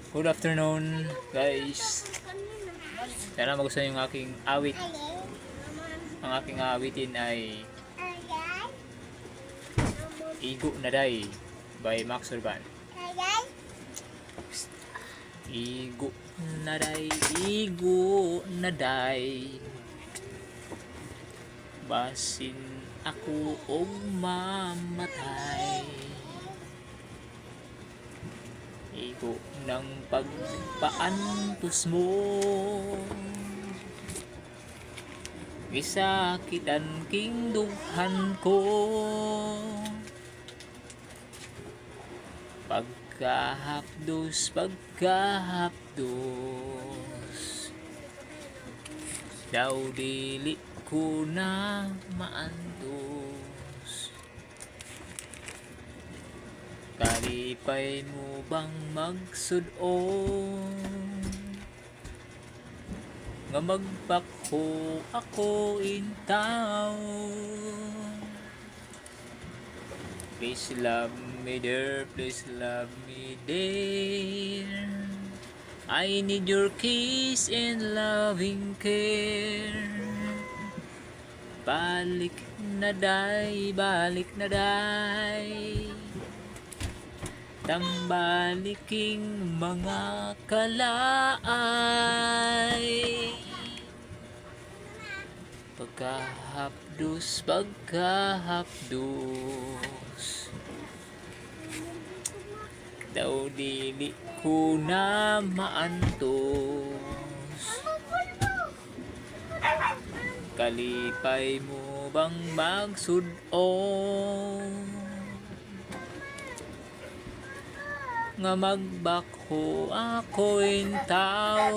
Good afternoon, guys. Sana magustuhan yung aking awit. Ang aking awitin ay Igo na Day by Max Urban. Igo na Day, Igo na Day. Basin ako og mamatay. Igo ng pagpaantos mo, gisakitan king dughan ko. Pagkahapdos daw dili ko na maantos. Kalipay mo bang magsudon nga magbakho ako intaw? Please love me dear, please love me dear. I need your kiss and loving care. Balik na day, balik na day. Tambaliking mga kalaay. Pagkahapdos daw dili ko na maantos. Kalipay mo bang magsudon nga magbakho ako intaw?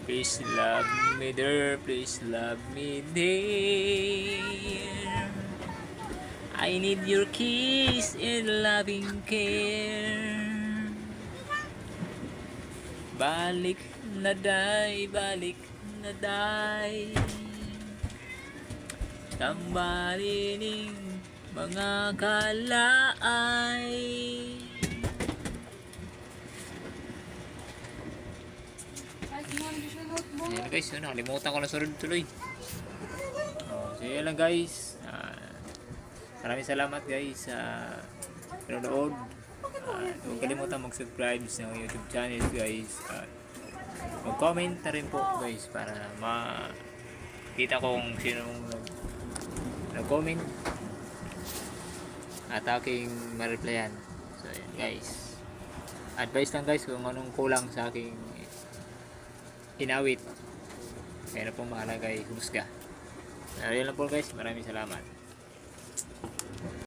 Please love me dear, please love me dear. I need your kiss and loving care. Balik na day, balik na day. Tambalining mga kalaay. Ayan guys, yun, nakalimutan ko na sunod tuloy. So yun lang guys. Maraming salamat guys sa panonood. Huwag kalimutan mag-subscribe sa YouTube channel guys. Mag-comment na rin po guys para makita kung sinong nag-comment at aking ma-replyan. So yun guys, advice lang guys kung anong kulang sa aking inawit. Kaya na pong mahalaga ay husga. Yun lang po guys, maraming salamat.